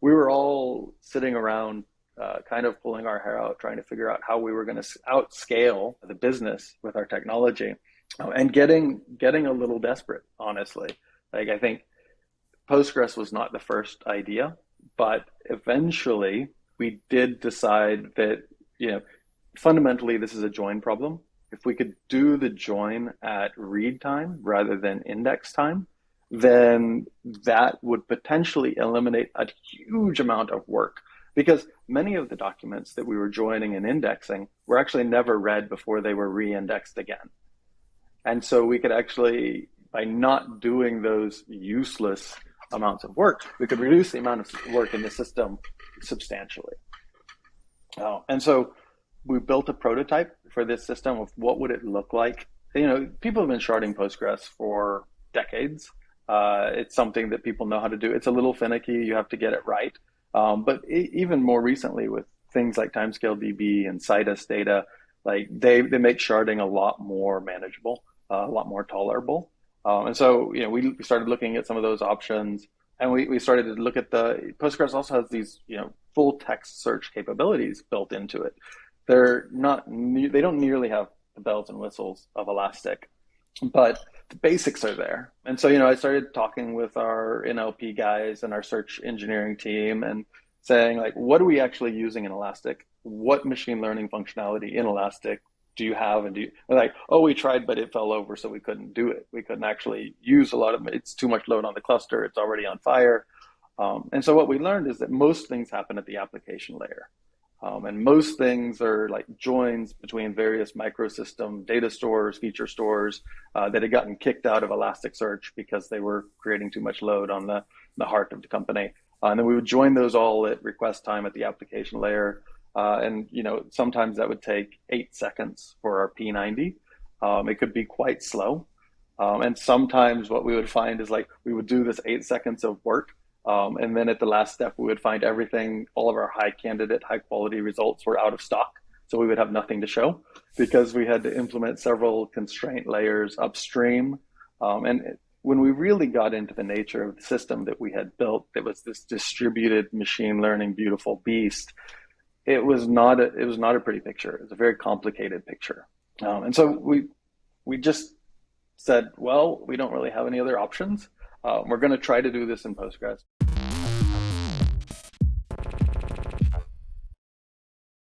we were all sitting around kind of pulling our hair out, trying to figure out how we were going to outscale the business with our technology, and getting a little desperate, honestly. Like, I think Postgres was not the first idea, but eventually we did decide that, fundamentally this is a join problem. If we could do the join at read time rather than index time, then that would potentially eliminate a huge amount of work, because many of the documents that we were joining and indexing were actually never read before they were re-indexed again. And so we could actually, by not doing those useless amounts of work, we could reduce the amount of work in the system substantially. And so we built a prototype for this system of what would it look like. People have been sharding Postgres for decades. It's something that people know how to do. It's a little finicky. You have to get it right. But even more recently, with things like timescale DB and Citus data, like they make sharding a lot more manageable, a lot more tolerable. And so, we started looking at some of those options, and we started to look at Postgres also has these, full text search capabilities built into it. They don't nearly have the bells and whistles of Elastic, but the basics are there. And so, I started talking with our NLP guys and our search engineering team and saying, like, what are we actually using in Elastic? What machine learning functionality in Elastic do you have? And they're like, oh, we tried, but it fell over, so we couldn't do it. We couldn't actually use a lot of it. It's too much load on the cluster. It's already on fire. And so what we learned is that most things happen at the application layer. And most things are like joins between various microsystem data stores, feature stores that had gotten kicked out of Elasticsearch because they were creating too much load on the heart of the company. And then we would join those all at request time at the application layer. And sometimes that would take 8 seconds for our P90. It could be quite slow. And sometimes what we would find is, like, we would do this 8 seconds of work. And then at the last step, we would find everything, all of our high quality results were out of stock. So we would have nothing to show because we had to implement several constraint layers upstream. When we really got into the nature of the system that we had built, that was this distributed machine learning, beautiful beast, it was not a pretty picture. It was a very complicated picture. And so we just said, well, we don't really have any other options. We're going to try to do this in Postgres.